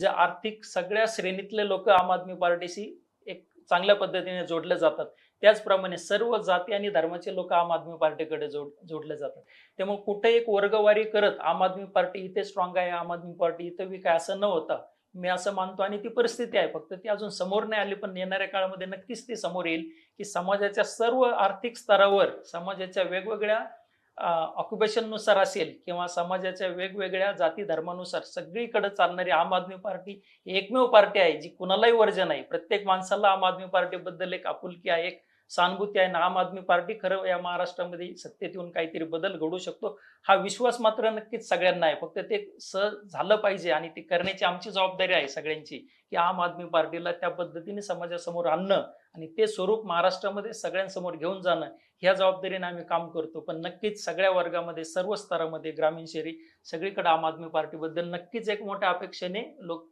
जे आर्थिक सगळ्या श्रेणीतले लोक आम आदमी पार्टीशी एक चांगल्या पद्धतीने जोडले जातात. त्याचप्रमाणे सर्व जाती आणि धर्माचे लोक आम आदमी पार्टीकडे जोडले जातात. त्यामुळे कुठे एक वर्गवारी करत आम आदमी पार्टी इथे स्ट्रॉंग आहे, आम आदमी पार्टी इथे वीक आहे असं न होता मी असं मानतो आणि ती परिस्थिती आहे. फक्त ती अजून समोर नाही आली, पण येणाऱ्या काळामध्ये नक्कीच ती समोर येईल, की समाजाच्या सर्व आर्थिक स्तरावर समाजाच्या वेगवेगळ्या ऑक्युपेशननुसार असेल किंवा समाजाच्या वेगवेगळ्या जाती धर्मानुसार सगळीकडे चालणारी आम आदमी पार्टी ही एकमेव पार्टी आहे जी कुणालाही वर्ज नाही. प्रत्येक माणसाला आम आदमी पार्टीबद्दल एक आपुलकी आहे, एक सहानुभूती आहे ना. आम आदमी पार्टी खरं या महाराष्ट्रामध्ये सत्तेत येऊन काहीतरी बदल घडवू शकतो, हा विश्वास मात्र नक्कीच सगळ्यांना आहे. फक्त ते झालं पाहिजे आणि ते करण्याची आमची जबाबदारी आहे सगळ्यांची, की आम आदमी पार्टीला त्या पद्धतीने समाजासमोर आणणं आणि ते स्वरूप महाराष्ट्रामध्ये सगळ्यांसमोर घेऊन जाणं, ह्या जबाबदारीने आम्ही काम करतो. पण नक्कीच सगळ्या वर्गामध्ये, सर्व स्तरामध्ये, ग्रामीण शहरी सगळीकडे आम आदमी पार्टीबद्दल नक्कीच एक मोठ्या अपेक्षेने लोक